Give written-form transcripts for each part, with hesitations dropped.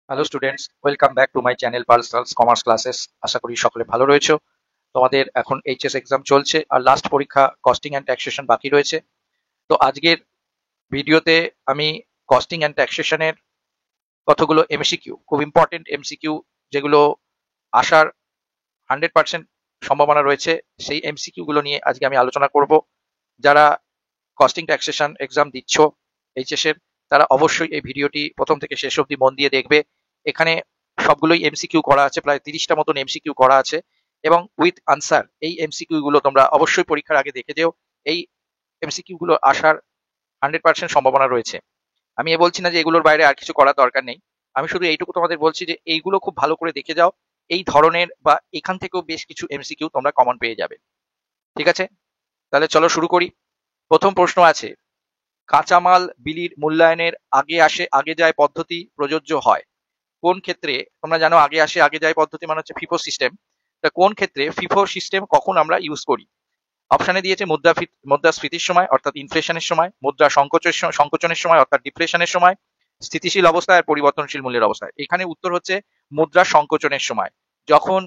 Hello students, welcome back to my channel pulse commerce classes. আশা করি সকলে ভালো রয়েছো। তোমাদের এখন এইচএস এক্সাম চলছে আর লাস্ট পরীক্ষা কস্টিং অ্যান্ড ট্যাক্সেশন বাকি রয়েছে। তো আজকের ভিডিওতে আমি কস্টিং অ্যান্ড ট্যাক্সেশনের কতগুলো এমসিকিউ, খুব ইম্পর্টেন্ট এমসিকিউ, যেগুলো আসার 100% সম্ভাবনা রয়েছে, সেই এমসিকিউ গুলো নিয়ে আজকে আমি আলোচনা করব। যারা কস্টিং ট্যাক্সেশন এক্সাম দিচ্ছ এইচএস এর, তারা অবশ্যই এই ভিডিওটি প্রথম থেকে শেষ অবধি মন দিয়ে দেখবে। এখানে সবগুলোই এমসিকিউ করা আছে, প্রায় 30টা মতন এমসিকিউ করা আছে এবং উইথ আনসার। এই এমসিকিউ গুলো তোমরা অবশ্যই পরীক্ষার আগে দেখে যেও। এই এমসিকিউ গুলো আসার 100% সম্ভাবনা রয়েছে। আমি এ বলছি না যে এগুলোর বাইরে আর কিছু করার দরকার নেই। আমি শুধু এইটুকু তোমাদের বলছি যে এইগুলো খুব ভালো করে দেখে যাও। এই ধরনের বা এখান থেকেও বেশ কিছু এমসিকিউ তোমরা কমন পেয়ে যাবে। ঠিক আছে, তাহলে চলো শুরু করি। প্রথম প্রশ্ন আছে, কাঁচামাল বিলির মূল্যায়নের আগে আসে আগে যায় পদ্ধতি প্রযোজ্য হয় কোন ক্ষেত্রে? তোমরা জানো আগে আসে আগে যায় পদ্ধতি মানে হচ্ছে ফিফো সিস্টেম। তা কোন ক্ষেত্রে ফিফো সিস্টেম কখন আমরা ইউজ করি? অপশনে দিয়েছে মুদ্রাস্ফীতির সময় অর্থাৎ ইনফ্লেশনের সময়, মুদ্রা সংকোচনের সময় অর্থাৎ ডিফ্লেশনের সময়, স্থিতিশীল অবস্থায় আর পরিবর্তনশীল মূল্যের অবস্থায়। এখানে উত্তর হচ্ছে মুদ্রা সংকোচনের সময়। যখন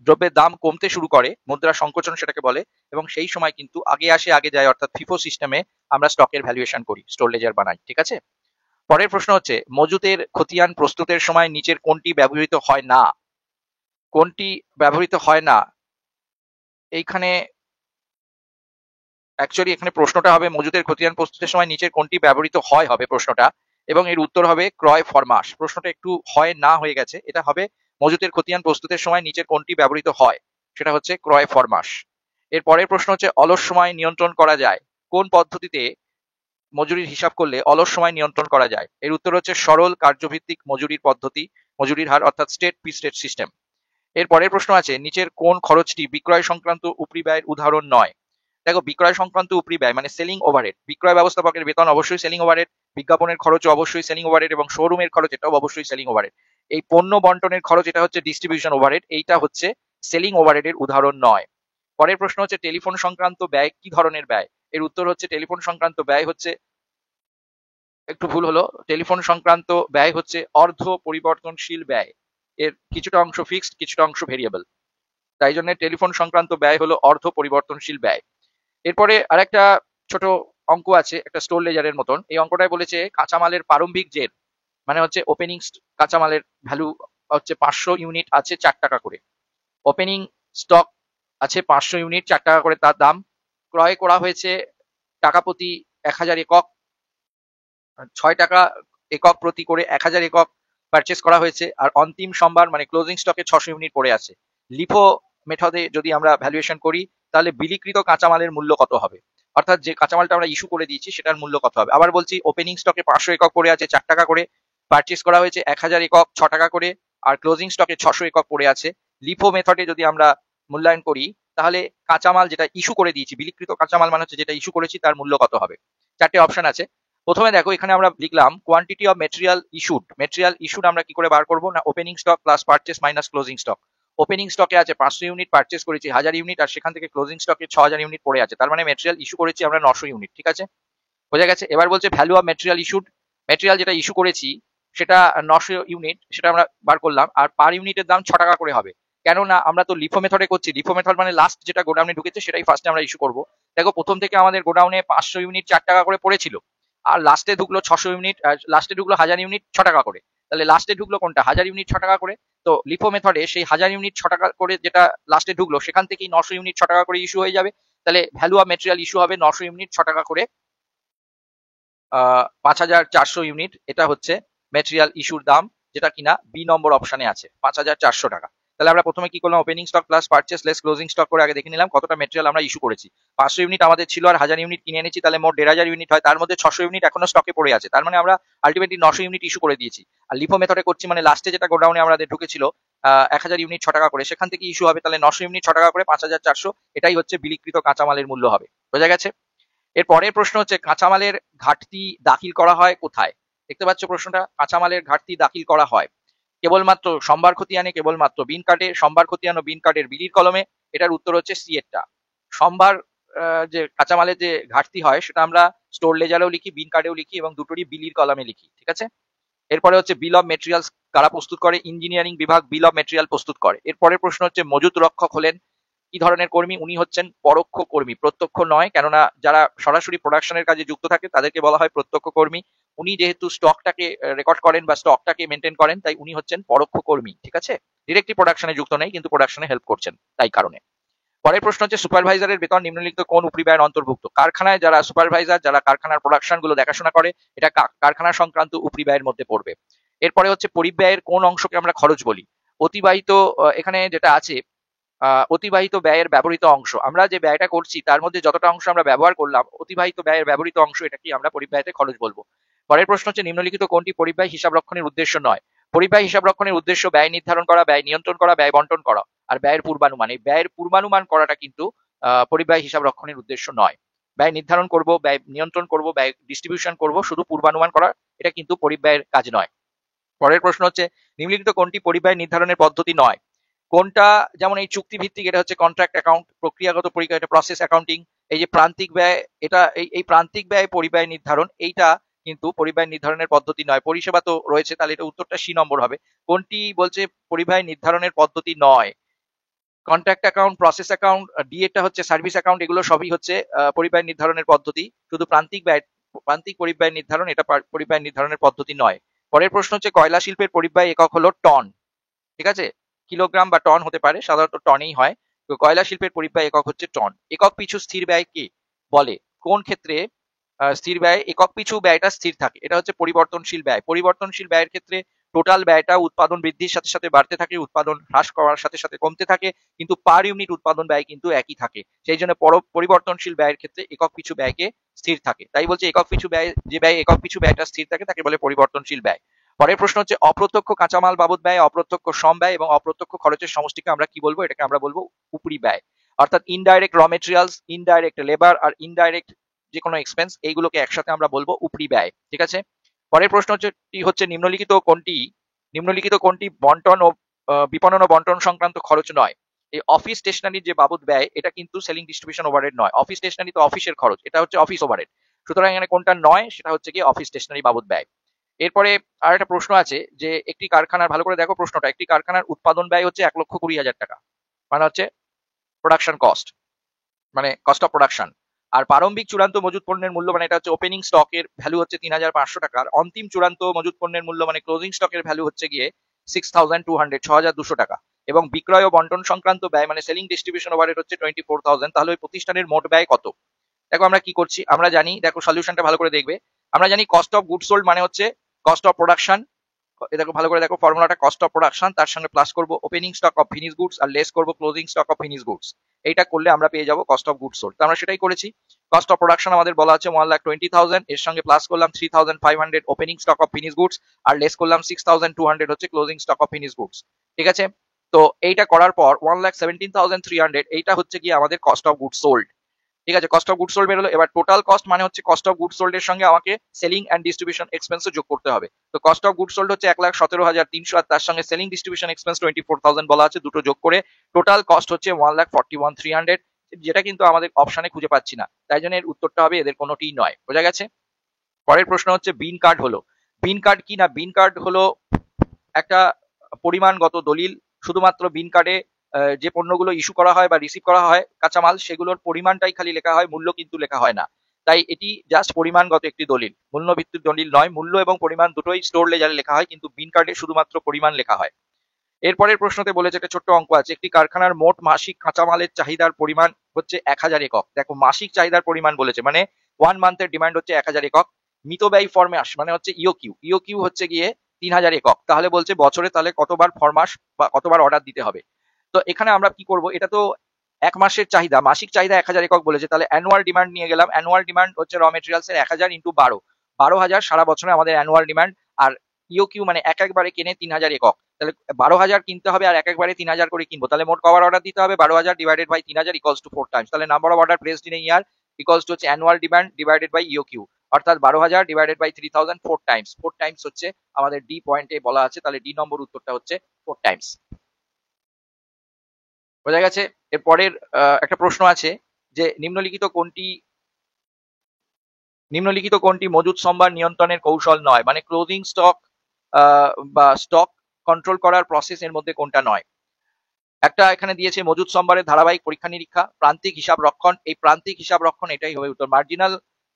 দ্রব্যের দাম কমতে শুরু করে, মুদ্রা সংকোচন সেটাকে বলে, এবং সেই সময় কিন্তু আগে আসে আগে যায় অর্থাৎ ফিফো সিস্টেমে আমরা স্টকের ভ্যালুয়েশন করি, স্টোর লেজার বানাই। ঠিক আছে, পরের প্রশ্ন হচ্ছে, মজুতের খতিয়ান প্রস্তুতের সময় নিচের কোনটি ব্যবহৃত হয় না? কোনটি ব্যবহৃত হয় না? এইখানে অ্যাকচুয়ালি এখানে প্রশ্নটা হবে মজুতের খতিয়ান প্রস্তুতের সময় নিচের কোনটি ব্যবহৃত হয় হবে প্রশ্নটা, এবং এর উত্তর হবে ক্রয় ফরমাস। প্রশ্নটা একটু হয় না হয়ে গেছে, এটা হবে মজুতের খতিয়ান প্রস্তুতের সময় নিচের কোনটি ব্যবহৃত হয়, সেটা হচ্ছে ক্রয় ফরমাস। এর পরের প্রশ্ন হচ্ছে, অলস সময় নিয়ন্ত্রণ করা যায় কোন পদ্ধতিতে? মজুরির হিসাব করলে অলস সময় নিয়ন্ত্রণ করা যায়। এর উত্তর হচ্ছে সরল কার্যভিত্তিক মজুরির পদ্ধতি, মজুরির হার অর্থাৎ স্টেট পি স্টেট সিস্টেম। এর পরের প্রশ্ন আছে, নিচের কোন খরচটি বিক্রয় সংক্রান্ত উপরি ব্যয়ের উদাহরণ নয়? দেখো, বিক্রয় সংক্রান্ত উপরি ব্যয় মানে সেলিং ওভারহেড। বিক্রয় ব্যবস্থাপকের বেতন অবশ্যই সেলিং ওভারহেড, বিজ্ঞাপনের খরচ অবশ্যই সেলিং ওভারহেড, এবং শোরুমের খরচ এটাও অবশ্যই সেলিং ওভারহেড। এই পণ্য বন্টনের খরচ এটা হচ্ছে ডিস্ট্রিবিউশন ওভারহেড, এইটা হচ্ছে সেলিং ওভারহেডের উদাহরণ নয়। পরের প্রশ্ন হচ্ছে, টেলিফোন সংক্রান্ত ব্যয় কি ধরনের ব্যয়? এর উত্তর হচ্ছে টেলিফোন সংক্রান্ত ব্যয় হচ্ছে, একটু ভুল হলো, টেলিফোন সংক্রান্ত ব্যয় হচ্ছে অর্ধ পরিবর্তনশীল ব্যয়। এর কিছুটা অংশ ফিক্সড, কিছুটা অংশ ভেরিয়েবল, তাই জন্য টেলিফোন সংক্রান্ত ব্যয় হলো অর্ধ পরিবর্তনশীল ব্যয়। এরপরে আরেকটা ছোট অঙ্ক আছে, একটা স্টোর লেজারের মতন। এই অঙ্কটায় বলেছে কাঁচামালের প্রারম্ভিক জের মানে হচ্ছে ওপেনিং কাঁচামালের ভ্যালু হচ্ছে 500 ইউনিট আছে 4 টাকা করে। ওপেনিং স্টক আছে 500 ইউনিট, 4 টাকা করে তার দাম। ক্রয় করা হয়েছে টাকা প্রতি 1000 একক, 6 টাকা একক প্রতি করে 1000 একক পারচেস করা হয়েছে। আর অন্তিম সম্ভার মানে ক্লোজিং স্টকে 600 ইউনিট পড়ে আছে। লিফো মেথডে যদি আমরা ভ্যালুয়েশন করি, তাহলে বিলিকৃত কাঁচামালের মূল্য কত হবে? অর্থাৎ যে কাঁচামালটা আমরা ইস্যু করে দিয়েছি সেটার মূল্য কত হবে? আবার বলছি, ওপেনিং স্টকে 500 একক পড়ে আছে 4 টাকা করে, পারচেস করা হয়েছে 1000 একক 6 টাকা করে, আর ক্লোজিং স্টকে 600 একক পড়ে আছে। লিফো মেথডে যদি আমরা মূল্যায়ন করি, তাহলে কাঁচামাল যেটা ইস্যু করে দিয়েছি, বিলিকৃত কাঁচামাল মানে হচ্ছে যেটা ইস্যু করেছি, তার মূল্য কত হবে? 4টে অপশন আছে। প্রথমে দেখো, এখানে আমরা লিখলাম quantity of material issued. Material issued আমরা কি করে বার করবো? না, opening stock plus purchase minus closing stock. Opening স্টকে আছে 500 ইউনিট, পারচেস করেছি 1000 ইউনিট, আর সেখান থেকে ক্লোজিং স্টকে 6000 ইউনিট পড়ে আছে, তার মানে মেটেরিয়াল ইস্যু করেছি আমরা 900 ইউনিট। ঠিক আছে, বোঝা গেছে? এবার বলছে value of material issued. Material যেটা ইস্যু করেছি সেটা 900 ইউনিট, সেটা আমরা বার করলাম, আর পার ইউনিটের দাম 6 টাকা করে হবে। কেননা আমরা তো লিফো মেথডে করছি, লিফো মেথড মানে লাস্ট যেটা গোডাউনে ঢুকেছে সেটাই ফার্স্টে আমরা ইস্যু করবো। দেখো, প্রথম থেকে আমাদের গোডাউনে 500 ইউনিট 4 টাকা করে পড়েছিল, আর লাস্টে ঢুকলো 600 ইউনিট, লাস্টে ঢুকলো 1000 ইউনিট 6 টাকা করে। তাহলে লাস্টে ঢুকলো কোনটা? 1000 ইউনিট 6 টাকা করে। তো লিফো মেথডে সেই 1000 ইউনিট 6 টাকা করে যেটা লাস্টে ঢুকলো, সেখান থেকেই 900 ইউনিট 6 টাকা করে ইস্যু হয়ে যাবে। তাহলে ভ্যালু অফ মেটেরিয়াল ইস্যু হবে 900 ইউনিট 6 টাকা করে, 5400 ইউনিট। এটা হচ্ছে মেটেরিয়াল ইস্যুর দাম, যেটা কিনা বি নম্বর অপশনে আছে, 5400 টাকা। তাহলে আমরা প্রথমে কি করলাম? Opening stock plus purchase less closing stock করে আগে দেখে নিলাম কতটা মেটেরিয়াল আমরা ইস্যু করেছি। 500 ইউনিট আমাদের ছিল, আর 1000 ইউনিট কিনে এনেছি, তাহলে মোট 1500 ইউনিট হয়। তার মধ্যে 600 ইউনিট এখনো স্টকে পড়ে আছে, তার মানে আমরা আলটিমেটলি 900 ইউনিট ইস্যু করে দিয়েছি। আর লিফো মেথডে করছি মানে লাস্টে যেটা গোডাউনে আমাদের ঢুকেছিল 1000 ইউনিট 6 টাকা করে, সেখান থেকে ইস্যু হবে, তাহলে 900 ইউনিট 6 টাকা করে 5400, এটাই হচ্ছে বিলিকৃত কাঁচামালের মূল্য হবে। বোঝা গেছে? এর পরের প্রশ্ন হচ্ছে, কাঁচামালের ঘাটতি দাখিল করা হয় কোথায়? দেখতে পাচ্ছ প্রশ্নটা, কাঁচামালের ঘাটতি দাখিল করা হয় কেবলমাত্র সম্ভার খতিয়ানে, কেবলমাত্র বিন কার্ডে, সম্ভার খতিয়ান ও বিন কার্ডের বিলির কলমে। এটার উত্তর হচ্ছে সি এরটা। সম্ভার যে কাঁচামালের যে ঘাটতি হয় সেটা আমরা স্টোর লেজারেও লিখি, বিন কার্ডেও লিখি, এবং দুটোরই বিলির কলামে লিখি। ঠিক আছে, এরপরে হচ্ছে বিল অফ মেটেরিয়ালস কারা প্রস্তুত করে? ইঞ্জিনিয়ারিং বিভাগ বিল অফ মেটেরিয়াল প্রস্তুত করে। এরপরের প্রশ্ন হচ্ছে মজুত রক্ষক হলেন কি ধরনের কর্মী? উনি হচ্ছেন পরোক্ষ কর্মী, প্রত্যক্ষ নয়, কেননা যারা সরাসরি প্রোডাকশনের কাজে যুক্ত থাকে তাদেরকে বলা হয় প্রত্যক্ষ কর্মী। উনি যেহেতু স্টকটাকে রেকর্ড করেন বা স্টকটাকে মেনটেন করেন, তাই উনি হচ্ছেন পরোক্ষ কর্মী, ঠিক আছে? ডিরেক্টলি প্রোডাকশনে যুক্ত নেই, কিন্তু প্রোডাকশনে হেল্প করছেন তাই কারণে। পরের প্রশ্ন হচ্ছে সুপারভাইজারের বেতন নিম্নলিখিত কোন উপরিব্যয়ের অন্তর্ভুক্ত? কারখানায় যারা সুপারভাইজার, যারা কারখানার প্রোডাকশন গুলো দেখাশোনা করে, এটা কারখানা সংক্রান্ত উপরিব্যয়ের মধ্যে পড়বে। এরপরে হচ্ছে পরিব্যয়ের কোন অংশকে আমরা খরচ বলি? অতিবাহিত, এখানে যেটা আছে অতিবাহিত ব্যয়ের ব্যবহৃত অংশ, আমরা যে ব্যয়টা করছি তার মধ্যে যতটা অংশ আমরা ব্যবহার করলাম, অতিবাহিত ব্যয়ের ব্যবহৃত অংশ, এটা কি আমরা পরিব্যয়তে খরচ বলবো। পরের প্রশ্ন হচ্ছে নিম্নলিখিত কোনটি পরিব্যয় হিসাব রক্ষণের উদ্দেশ্য নয়? পরিব্যয় হিসাব রক্ষণের উদ্দেশ্য ব্যয় নির্ধারণ করা, ব্যয় নিয়ন্ত্রণ করা, ব্যয় বন্টন করা আর ব্যয়ের পূর্বানুমান। এই ব্যয়ের পূর্বানুমান করাটা কিন্তু পরিব্যয় হিসাব রক্ষণের উদ্দেশ্য নয়। ব্যয় নির্ধারণ করব, ব্যয় নিয়ন্ত্রণ করব, ব্যয় ডিস্ট্রিবিউশন করব, শুধু পূর্বানুমান করা এটা কিন্তু পরিব্যয়ের কাজ নয়। পরের প্রশ্ন হচ্ছে নিম্নলিখিত কোনটি পরিব্যয় নির্ধারণের পদ্ধতি নয়? কোনটা? যেমন এই চুক্তিভিত্তিক, এটা হচ্ছে কন্ট্রাক্ট অ্যাকাউন্ট। প্রক্রিয়াগত পরিব্যয়, এটা প্রসেস অ্যাকাউন্টিং। এই যে প্রান্তিক ব্যয়, এটা এই প্রান্তিক ব্যয় পরিব্যয় নির্ধারণ, এইটা কিন্তু পরিব্যয় নির্ধারণের পদ্ধতি নয়। পরিষেবা তো রয়েছে, তাহলে এটা উত্তরটা সি নম্বর হবে। কোনটি বলছে পরিব্যয় নির্ধারণের পদ্ধতি নয়? কন্ট্রাক্ট অ্যাকাউন্ট, প্রসেস অ্যাকাউন্ট, ডিএটা হচ্ছে সার্ভিস অ্যাকাউন্ট, এগুলো সবই হচ্ছে পরিব্যয় নির্ধারণের পদ্ধতি। শুধু প্রান্তিক পরিব্যয় নির্ধারণ, এটা পরিব্যয় নির্ধারণের পদ্ধতি নয়। পরের প্রশ্ন হচ্ছে কয়লা শিল্পের পরিব্যয় একক হলো টন, ঠিক আছে? কিলোগ্রাম বা টন হতে পারে, সাধারণত টনেই হয়। তো কয়লা শিল্পের পরিব্যয় একক হচ্ছে টন। একক পিছু স্থির ব্যয় কি বলে? কোন ক্ষেত্রে স্থির ব্যয় একক পিছু ব্যয়টা স্থির থাকে? এটা হচ্ছে পরিবর্তনশীল ব্যয়। পরিবর্তনশীল ব্যয়ের ক্ষেত্রে টোটাল ব্যয়টা উৎপাদন বৃদ্ধির সাথে সাথে বাড়তে থাকে, উৎপাদন হ্রাস করার সাথে সাথে কমতে থাকে, কিন্তু পার ইউনিট উৎপাদন ব্যয় কিন্তু একই থাকে। সেই জন্য পরিবর্তনশীল ব্যয়ের ক্ষেত্রে একক পিছু ব্যয়কে স্থির থাকে। তাই বলছে একক পিছু ব্যয়, যে ব্যয় একক পিছু ব্যয়টা স্থির থাকে তাকে বলে পরিবর্তনশীল ব্যয়। পরের প্রশ্ন হচ্ছে অপ্রত্যক্ষ কাঁচামাল বাবদ ব্যয়, অপ্রত্যক্ষ শ্রম ব্যয় এবং অপ্রত্যক্ষ খরচের সমষ্টিকে আমরা কি বলবো? এটাকে আমরা বলবো উপরি ব্যয়। অর্থাৎ indirect raw materials, indirect labour আর ইনডাইরেক্ট যে কোনো এক্সপেন্স, এইগুলোকে একসাথে আমরা বলবো উপরি ব্যয়, ঠিক আছে? পরের প্রশ্ন হচ্ছে নিম্নলিখিত কোনটি বন্টন ও বিপণন ও বন্টন সংক্রান্ত খরচ নয়? এই অফিস স্টেশনারির যে বাবদ ব্যয়, এটা কিন্তু সেলিং ডিস্ট্রিবিউশন ওভারহেড নয়। অফিস স্টেশনারি তো অফিসের খরচ, এটা হচ্ছে অফিস ওভারহেড। সুতরাং এখানে কোনটা নয়? সেটা হচ্ছে কি অফিস স্টেশনারি বাবদ ব্যয়। এরপরে আর একটা প্রশ্ন আছে যে একটি কারখানার, ভালো করে দেখো প্রশ্নটা, একটি কারখানার উৎপাদন ব্যয় হচ্ছে 1,20,000 টাকা, মানে হচ্ছে প্রোডাকশন কস্ট, মানে কস্ট অফ প্রোডাকশন। আর প্রারম্ভিক চূড়ান্ত মজুত পণ্যের মূল্য, মানে এটা হচ্ছে ওপেনিং স্টকের ভ্যালু হচ্ছে 3,500 টাকা। আর অন্তিম চূড়ান্ত মজুত পণ্যের মূল্য মানে ক্লোজিং স্টকের ভ্যালু হচ্ছে গিয়ে 6,200, 6,200 টাকা। এবং বিক্রয় ও বন্টন সংক্রান্ত ব্যয় মানে সেলিং ডিস্ট্রিবিউশন ওভারহেড হচ্ছে 24,000। তাহলে ওই প্রতিষ্ঠানের মোট ব্যয় কত? দেখো আমরা কি করছি, আমরা জানি, দেখো সলিউশনটা ভালো করে দেখবে। আমরা জানি কস্ট অফ গুড সোল্ড মানে হচ্ছে কস্ট অফ প্রোডাকশন। দেখো ভালো করে দেখো ফর্মুলাটা, কস্ট অফ প্রোডাকশন, তার সঙ্গে প্লাস করব opening stock of finish goods আর লেস করব closing stock of finish goods. এইটা করলে আমরা পেয়ে যাবো কস্ট অফ গুড সোল্ড। তো আমরা সেটাই করেছি। কস্ট অফ প্রোডাকশন আমাদের বলা আছে 1,20,000, এর সঙ্গে প্লাস করলাম 3,500 opening stock of finish goods আর লেস করলাম 6,200 হচ্ছে closing stock of finish goods, ঠিক আছে? তো এইটা করার পর 1,17,300 এইটা হচ্ছে গিয়ে আমাদের কস্ট অফ গুড সোল্ড, ঠিক আছে? কস্ট অফ গুড সোল্ড বেরোলো। এবার টোটাল কস্ট মানে হচ্ছে কস্ট অফ গুড সোল্ড এর সঙ্গে আমাকে সেলিং এন্ড ডিস্ট্রিবিউশন এক্সপেন্সও যোগ করতে হবে। তো কস্ট অফ গুড সোল্ড হচ্ছে 1,17,300 আর তার সঙ্গে সেলিং ডিস্ট্রিবিউশন এক্সপেন্স 24,000 বলা আছে, দুটো যোগ করে টোটাল কস্ট হচ্ছে 1,41,300, যেটা কিন্তু আমাদের অপশনে খুঁজে পাচ্ছি না, তাই জন্য এর উত্তরটা হবে এদের কোনোটিই নয়। বোঝা গেছে? পরের প্রশ্ন হচ্ছে বিন কার্ড হলো, বিন কার্ড কি? না, বিন কার্ড হলো একটা পরিমাণগত দলিল। শুধুমাত্র বিন কার্ডে যে পণ্যগুলো ইস্যু করা হয় বা রিসিভ করা হয় কাঁচামাল, সেগুলোর পরিমাণটাই খালি লেখা হয়, মূল্য কিন্তু লেখা হয় না। তাই এটি জাস্ট পরিমাণগত একটি দলিল, মূল্য ভিত্তিক দলিল নয়। মূল্য এবং পরিমাণ দুটোই স্টোর লেজারে লেখা হয়, কিন্তু বিন কার্ডে শুধুমাত্র পরিমাণ লেখা হয়। এরপরের প্রশ্নতে বলেছে, একটা ছোট্ট অঙ্ক আছে, একটি কারখানার মোট মাসিক কাঁচামালের চাহিদার পরিমাণ হচ্ছে 1,000 একক। দেখো মাসিক চাহিদার পরিমাণ বলেছে, মানে 1 মান্থের ডিমান্ড হচ্ছে 1,000 একক। মিতব্যয়ী ফরমাস মানে হচ্ছে ইওকিউ, ইওকিউ হচ্ছে গিয়ে 3,000 একক। তাহলে বলছে বছরে তাহলে কতবার ফরমাস বা কতবার অর্ডার দিতে হবে। তো এখানে আমরা কি করব, এটা তো এক মাসের চাহিদা, মাসিক চাহিদা 1,000 একক বলেছে, তাহলে অ্যানুয়াল ডিমান্ড নিয়ে গেলাম। অ্যানুয়াল ডিমান্ড হচ্ছে র মেটেরিয়ালস এর 1,000 ইন্টু 12,000 সারা বছরে আমাদের অ্যানুয়াল ডিমান্ড। আর ইওকিউ মানে একবারে কিনে 3,000 একক, তাহলে 12,000 কিনতে হবে আর একবারে 3,000 করে কিনবো, তাহলে মোট কবার অর্ডার দিতে হবে? 12,000 divided by 3,000 equals to 4 times. তাহলে number of order placed in a year equals to হচ্ছে annual demand divided by EOQ, অর্থাৎ 12,000 ডিভাইডেড বাই 3,000, 4 টাইমস। 4 টাইমস হচ্ছে আমাদের ডি পয়েন্টে বলা আছে, তাহলে ডি নম্বর উত্তরটা হচ্ছে 4 টাইমস। বোঝা গেছে? এর পরের একটা প্রশ্ন আছে যে নিম্নলিখিত কোনটি মজুদ সম্ভার নিয়ন্ত্রণের কৌশল নয়? মানে ক্লোজিং স্টক বা স্টক কন্ট্রোল করার প্রসেস এর মধ্যে কোনটা নয়? একটা এখানে দিয়েছে মজুদ সম্ভারের ধারাবাহিক পরীক্ষা নিরীক্ষা, প্রান্তিক হিসাব রক্ষণ। এই প্রান্তিক হিসাব রক্ষণ এটাই হবে উত্তর। মার্জিনাল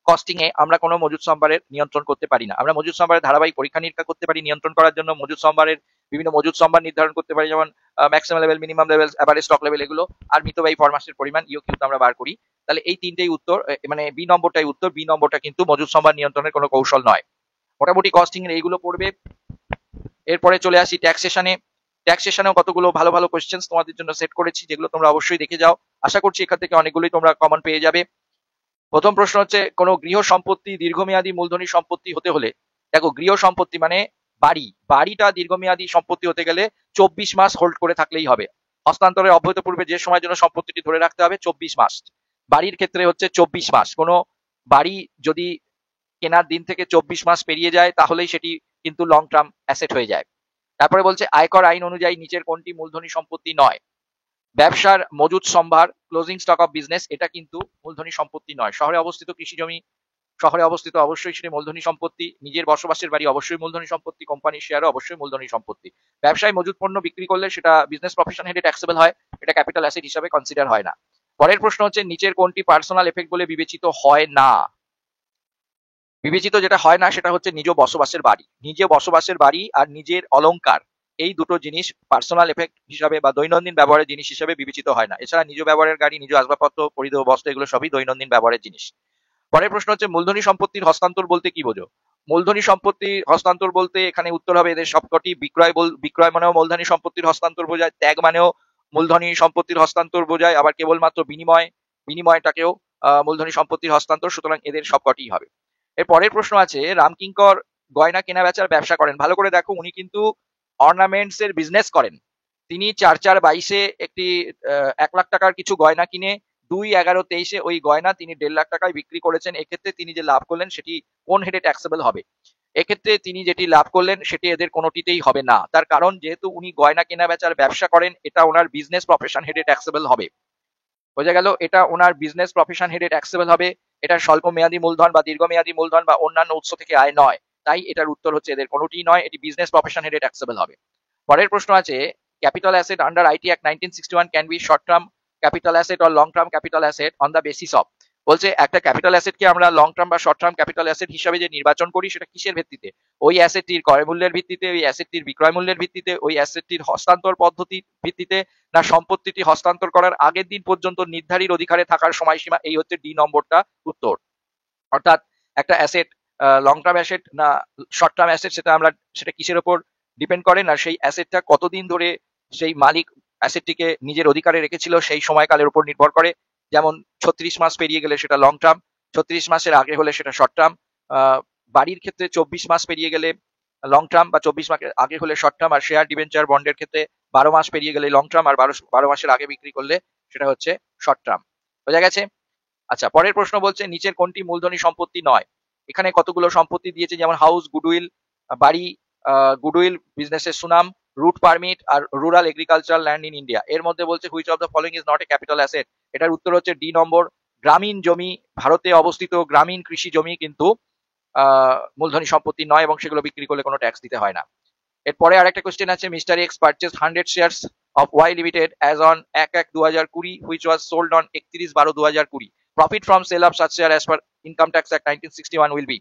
কস্টিং এ আমরা কোনো মজুদ সম্ভারের নিয়ন্ত্রণ করতে পারি না। আমরা মজুদ সম্ভারের ধারাবাহিক পরীক্ষা নিরীক্ষা করতে পারি নিয়ন্ত্রণ করার জন্য। মজুদ সম্ভারের বিভিন্ন মজুদ সম্ভার নির্ধারণ করতে পারি, যেমন maximum level, minimum level, average stock level এগুলো। আর মিতব্যয়ী ফরমাসের পরিমাণ ইওকিউ আমরা বার করি। তাহলে এই তিনটেই উত্তর, মানে বি নম্বরটাই উত্তর। বি নম্বরটা কিন্তু মজুদ সম্ভার নিয়ন্ত্রণের কোনো কৌশল নয়। মোটামুটি কস্টিং এর এইগুলো পড়বে। এরপরে চলে আসি ট্যাক্সেশনে। ট্যাক্সেশনেও কতগুলো ভালো ভালো কোয়েশ্চেন তোমাদের জন্য সেট করেছি, যেগুলো তোমরা অবশ্যই দেখে যাও। আশা করছি এখান থেকে অনেকগুলোই তোমরা কমন পেয়ে যাবে। প্রথম প্রশ্ন হচ্ছে, কোন গৃহ সম্পত্তি দীর্ঘমেয়াদী মূলধনী সম্পত্তি হতে হলে, দেখো গৃহ সম্পত্তি মানে বাড়িটা দীর্ঘমেয়াদী সম্পত্তি হতে গেলে 24 মাস হোল্ড করে থাকলেই হবে। হস্তান্তরের অভ্যতপূর্বে যে সময়ের জন্য সম্পত্তিটি ধরে রাখতে হবে 24 মাস। বাড়ির ক্ষেত্রে হচ্ছে 24 মাস। কোনো বাড়ি যদি কেনার দিন থেকে 24 মাস পেরিয়ে যায় তাহলেই সেটি কিন্তু লং টার্ম অ্যাসেট হয়ে যায়। তারপরে বলছে আয়কর আইন অনুযায়ী নিচের কোনটি মূলধনী সম্পত্তি নয়? ব্যবসার মজুদ সম্ভার, ক্লোজিং স্টক অফ বিজনেস, এটা কিন্তু মূলধনী সম্পত্তি নয়। শহরে অবস্থিত কৃষি জমি, শহরে অবস্থিত অবশ্যই সেটি মূলধনী সম্পত্তি। নিজের বসবাসের বাড়ি অবশ্যই মূলধনী সম্পত্তি। কোম্পানির শেয়ারও অবশ্যই মূলধনী সম্পত্তি। ব্যবসায় মজুদ পণ্য বিক্রি করলে সেটা বিজনেস প্রফেশন হেডে ট্যাক্সেবল হয়, এটা ক্যাপিটাল অ্যাসেট হিসাবে কনসিডার হয় না। পরের প্রশ্ন হচ্ছে, নিচের কোনটি পার্সোনাল এফেক্ট বলে বিবেচিত হয় না? বিবেচিত যেটা হয় না সেটা হচ্ছে নিজ বসবাসের বাড়ি। নিজে বসবাসের বাড়ি আর নিজের অলংকার, এই দুটো জিনিস পার্সোনাল এফেক্ট হিসাবে বা দৈনন্দিন ব্যবহারের জিনিস হিসেবে বিবেচিত হয় না। এছাড়া নিজ ব্যবহারের গাড়ি, নিজ আসবাবপত্র, পরিধেয় বস্ত্র, এগুলো সবই দৈনন্দিন ব্যবহারের জিনিস। পরের প্রশ্ন হচ্ছে, মূলধনী সম্পত্তির হস্তান্তর বলতে কি বোঝো? মূলধনী সম্পত্তি হস্তান্তর বলতে এখানে উত্তর হবে এদের সবকটি। বিক্রয় মানেও মূলধনী সম্পত্তির হস্তান্তর বোঝায়, ত্যাগ মানেও মূলধনী সম্পত্তির হস্তান্তর বোঝায়, আবার কেবলমাত্র বিনিময়টাকেও মূলধনী সম্পত্তির হস্তান্তর। সুতরাং এদের সবকটিই হবে। এর পরের প্রশ্ন আছে, রামকিঙ্কর গয়না কেনা বেচার ব্যবসা করেন। ভালো করে দেখো, উনি কিন্তু অর্নামেন্টস এর বিজনেস করেন। তিনি 4/4/22 একটি 1 লাখ টাকার কিছু গয়না কিনে 2/11/23 ওই গয়না তিনি 1.5 লাখ টাকায় বিক্রি করেছেন। এক্ষেত্রে তিনি যে লাভ করলেন সেটি কোন হেডে ট্যাক্সেবল হবে? এক্ষেত্রে তিনি যেটি লাভ করলেন সেটি এদের কোনোটিতেই হবে না। তার কারণ, যেহেতু উনি গয়না কেনা বেচার ব্যবসা করেন, এটা ওনার বিজনেস প্রফেশন হেডে ট্যাক্সেবল হবে। বোঝা গেল, এটা ওনার বিজনেস প্রফেশন হেডে ট্যাক্সেবল হবে। এটা স্বল্প মেয়াদী মূলধন বা দীর্ঘমেয়াদী মূলধন বা অন্যান্য উৎস থেকে আয় নয়। তাই এটার উত্তর হচ্ছে এদের কোনোটিই নয়, এটি বিজনেস প্রফেশন হেডে ট্যাক্সেবল হবে। পরের প্রশ্ন আছে, capital asset under IT act 1961 can be short term capital asset or long term capital asset on the basis of. বলছে একটা ক্যাপিটাল অ্যাসেটকে আমরা লং টার্ম বা শর্ট টার্ম ক্যাপিটাল অ্যাসেট হিসাবে যে নির্বাচন করি সেটা কিসের ভিত্তিতে? ওই অ্যাসেটটির ক্রয় মূল্যের ভিত্তিতে, ওই অ্যাসেটটির বিক্রয় মূল্যের ভিত্তিতে, ওই অ্যাসেটটির হস্তান্তর পদ্ধতির ভিত্তিতে, না সম্পত্তিটি হস্তান্তর করার আগের দিন পর্যন্ত নির্ধারিত অধিকারে থাকার সময়সীমা? এই হচ্ছে ডি নম্বরটা উত্তর। অর্থাৎ একটা অ্যাসেট লং টার্ম অ্যাসেট না শর্ট টার্ম অ্যাসেট, সেটা কিসের উপর ডিপেন্ড করে? না সেই অ্যাসেটটা কতদিন ধরে সেই মালিক অ্যাসেটটিকে নিজের অধিকারে রেখেছিল সেই সময়কালের উপর নির্ভর করে। যেমন 36 মাস পেরিয়ে গেলে সেটা লং টার্ম, 36 মাসের আগে হলে সেটা শর্ট টার্ম। বাড়ির ক্ষেত্রে 24 মাস পেরিয়ে গেলে লং টার্ম বা 24 মাসের আগে হলে শর্ট টার্ম। আর শেয়ার, ডিবেঞ্চার, বন্ডের ক্ষেত্রে 12 মাস পেরিয়ে গেলে লং টার্ম, আর 12 মাসের আগে বিক্রি করলে সেটা হচ্ছে শর্ট টার্ম। বোঝা গেছে? আচ্ছা, পরের প্রশ্ন বলছে, নিচের কোনটি মূলধনী সম্পত্তি নয়? এখানে কতগুলো সম্পত্তি দিয়েছে, যেমন হাউস, গুডউইল, বাড়ি, গুডউইল, বিজনেসের সুনাম, রুট পারমিট আর rural agricultural land in India. এর মধ্যে বলছে which of the following is not a capital asset. এটার উত্তর হচ্ছে ডি নম্বর। গ্রামীণ জমি, ভারতে অবস্থিত গ্রামীণ কৃষি জমি কিন্তু মূলধনী সম্পত্তি নয় এবং সেগুলো বিক্রি করলে কোনো ট্যাক্স দিতে হয় না। এরপরে আরেকটা কোশ্চেন আছে, mister X purchase 100 shares of Y limited as on 1/1/2020 which was sold on 31/12/2020। Profit from sale of such share as per income tax act 1961 will be.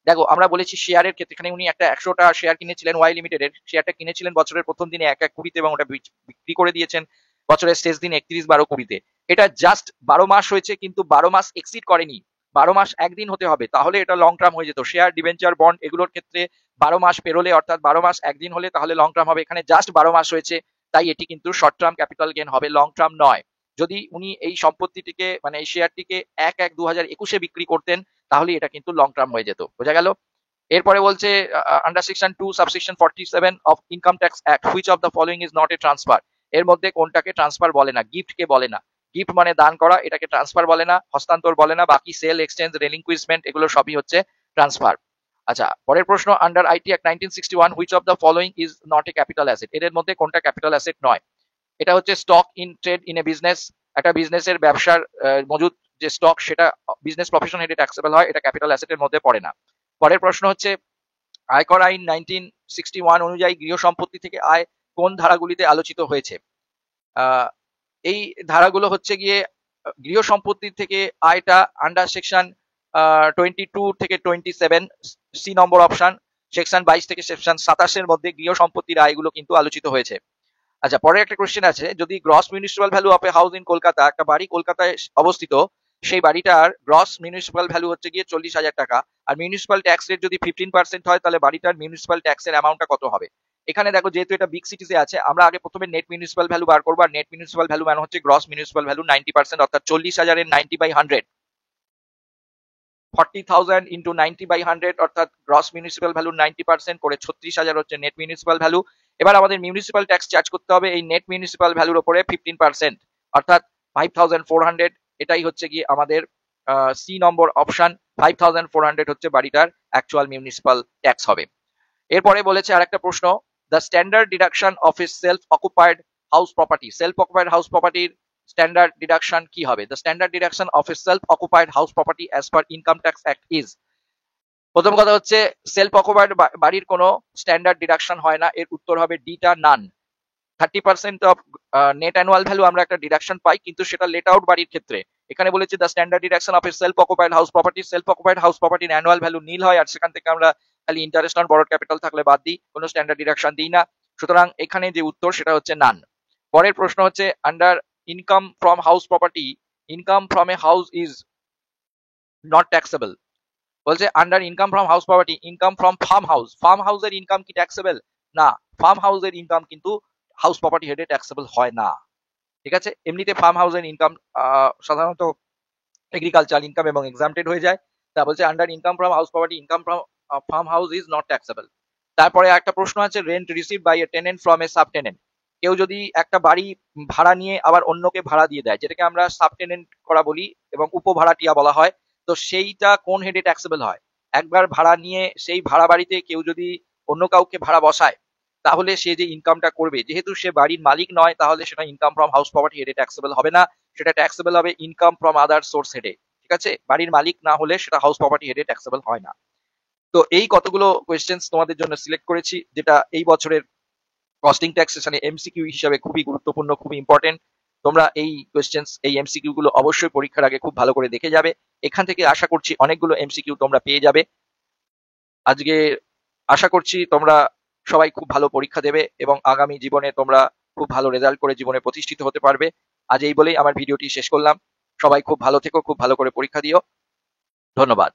দেখো, আমরা বলেছি শেয়ারের ক্ষেত্রে এখানে উনি একটা 100টা শেয়ার কিনেছিলেন ওয়াই লিমিটেডের। শেয়ারটা কিনেছিলেন বছরের প্রথম দিনে 1/1/20 এবং ওটা বিক্রি করে দিয়েছেন বছরের শেষ দিন 31/12/20। এটা জাস্ট 12 মাস হয়েছে, কিন্তু 12 মাস এক্সিড করেনি। 12 মাস একদিন হতে হবে, তাহলে এটা লং টার্ম হয়ে যেত। শেয়ার, ডিবেঞ্চার, বন্ড এগুলোর ক্ষেত্রে 12 মাস পেরোলে, অর্থাৎ 12 মাস একদিন হলে তাহলে লং টার্ম হবে। এখানে জাস্ট 12 মাস হয়েছে, তাই এটি কিন্তু শর্ট টার্ম ক্যাপিটাল গেইন হবে, লং টার্ম নয়। যদি উনি এই সম্পত্তিটিকে মানে এই শেয়ারটিকে 1/1/2021 বিক্রি করতেন তাহলে এটা কিন্তু লং টার্ম হয়ে যেত। বোঝা গেল? এরপরে বলছে under section 2 subsection 47 of income tax act which of the following is not a transfer. এর মধ্যে কোনটাকে ট্রান্সফার বলে না? গিফট কে বলে না। গিফট মানে দান করা, এটাকে ট্রান্সফার বলে না, হস্তান্তর বলে না। বাকি সেল, এক্সচেঞ্জ, রেলিংকুইজমেন্ট এগুলো সবই হচ্ছে ট্রান্সফার। আচ্ছা, পরের প্রশ্ন, under IT act 1961 which of the following is not a capital asset. এর মধ্যে কোনটা ক্যাপিটাল অ্যাসেট নয়? এটা হচ্ছে stock in trade in a business. একটা বিজনেসের ব্যবসার মজুদ যে স্টক সেটা বিজনেস প্রফেশন হেডে ট্যাক্সেবল হয়, এটা ক্যাপিটাল অ্যাসেটের মধ্যে পড়ে না। পরের প্রশ্ন হচ্ছে, আয়কর আইন 1961 অনুযায়ী গৃহ সম্পত্তি থেকে আয় কোন ধারাগুলিতে আলোচিত হয়েছে? এই ধারাগুলো হচ্ছে গিয়ে গৃহ সম্পত্তি থেকে আয়টা আন্ডার সেকশন 22 থেকে 27, সি নম্বর অপশন, সেকশন 22 থেকে সেকশন 27 মধ্যে গৃহ সম্পত্তির আয়গুলো কিন্তু আলোচিত হয়েছে। আচ্ছা, পরে একটা কোশ্চেন আছে, যদি gross municipal value of a house in Kolkata, একটা বাড়ি কলকাতায় অবস্থিত, সেই বাড়িটার গ্রস মিউনিসিপাল ভ্যালু হচ্ছে গিয়ে 40,000 টাকা, আর মিউনিসিপাল ট্যাক্স রেট যদি 15% হয়, তাহলে বাড়িটার মিউনিসিপাল ট্যাক্সের অ্যামাউন্টটা কত হবে? এখানে দেখো, যেহেতু এটা বিগ সিটিতে আছে, আমরা আগে প্রথমে নেট মিউনিসিপাল ভ্যালু বার করবো। আর নেট মিউনিসিপাল ভ্যালু মানে হচ্ছে গ্রস মিউনিসিপাল ভ্যালু 90%, অর্থাৎ 40,000 এর 90/100, 40,000 ইন্টু 90/100, অর্থাৎ গ্রস মিউনিসিপাল ভ্যালু 90% করে 36,000 হচ্ছে নেট মিউনিসিপাল ভ্যালু। এবার আমাদের মিউনিসিপাল ট্যাক্স চার্জ করতে হবে এই নেট মিউনিসিপাল ভ্যালুর উপরে 15%, অর্থাৎ 5,400। এটাই হচ্ছে কি আমাদের সি নম্বর অপশন, 5,400 হচ্ছে বাড়িটার অ্যাকচুয়াল মিউনিসিপাল ট্যাক্স হবে। এরপরে বলেছে আরেকটা প্রশ্ন, the standard deduction of a self occupied house property, self occupied house প্রপার্টির স্ট্যান্ডার্ড ডিডাকশন কি হবে? The standard deduction of a self occupied house property as per income tax act is. প্রথম কথা হচ্ছে, সেলফ অকুপাইড বাড়ির কোনো standard deduction হয় না, এর উত্তর হবে ডিটা, নান। 30% অফ নেট অ্যানুয়াল ভ্যালু আমরা একটা ডিডাকশন পাই, কিন্তু সেটা লেট আউট বাড়ির ক্ষেত্রে। এখানে বলেছে the standard deduction of a self occupied house property, self occupied house প্রপার্টির অ্যানুয়াল ভ্যালু নীল হয়, আর সেখান থেকে আমরা খালি ইন্টারেস্ট অন বরোড ক্যাপিটাল থাকলে বাদ দিই, কোনো স্ট্যান্ডার্ড ডিডাকশন দিই না। সুতরাং এখানে যে উত্তর সেটা হচ্ছে নান। পরের প্রশ্ন হচ্ছে, under income from house property, income from a house is not taxable. বলছে under income from house property, income from farm house, farm হাউসের ইনকাম কি ট্যাক্সেবল? না, ফার্ম হাউসের ইনকাম কিন্তু হাউস প্রপার্টি হেডে ট্যাক্সেবল হয় না। ঠিক আছে, এমনিতে ফার্ম হাউসের ইনকাম সাধারণত এগ্রিকালচার ইনকাম এবং এক্সাম্পটেড হয়ে যায়। তা বলছে under income from house property, income from farm house is not taxable. তারপরে একটা প্রশ্ন আছে, rent receive by a tenant from a subtenant, কেউ যদি একটা বাড়ি ভাড়া নিয়ে আবার অন্যকে ভাড়া দিয়ে দেয়, যেটাকে আমরা সাবটেনেন্ট করা বলি এবং উপভাড়াটিয়া বলা হয়, তো সেইটা কোন হেডে ট্যাক্সেবল হয়? একবার ভাড়া নিয়ে সেই ভাড়া বাড়িতে কেউ যদি অন্য কাউকে ভাড়া বসায়, তাহলে সে যে ইনকামটা করবে, যেহেতু সে বাড়ির মালিক নয়, তাহলে সেটা ইনকাম ফ্রম হাউস প্রপার্টি হেডে ট্যাক্সেবল হবে না, সেটা ট্যাক্সেবল হবে ইনকাম ফ্রম আদার সোর্স হেডে। ঠিক আছে, বাড়ির মালিক না হলে সেটা হাউস প্রপার্টি হেডে ট্যাক্সেবল হয় না। তো এই কতগুলো কোয়েশ্চেন্স তোমাদের জন্য সিলেক্ট করেছি, যেটা এই বছরের কস্টিং ট্যাক্স সেশনে এমসিকিউ হিসাবে খুবই গুরুত্বপূর্ণ, খুবই ইম্পর্টেন্ট। তোমরা এই কোয়েশ্চেন্স, এই এমসিকিউ গুলো অবশ্যই পরীক্ষার আগে খুব ভালো করে দেখে যাবে। এখান থেকে আশা করছি অনেকগুলো এমসিকিউ তোমরা পেয়ে যাবে। আজকে আশা করছি তোমরা সবাই খুব ভালো পরীক্ষা দেবে এবং আগামী জীবনে তোমরা খুব ভালো রেজাল্ট করে জীবনে প্রতিষ্ঠিত হতে পারবে। আজ এই বলেই আমার ভিডিওটি শেষ করলাম। সবাই খুব ভালো থেকো, খুব ভালো করে পরীক্ষা দিও। ধন্যবাদ।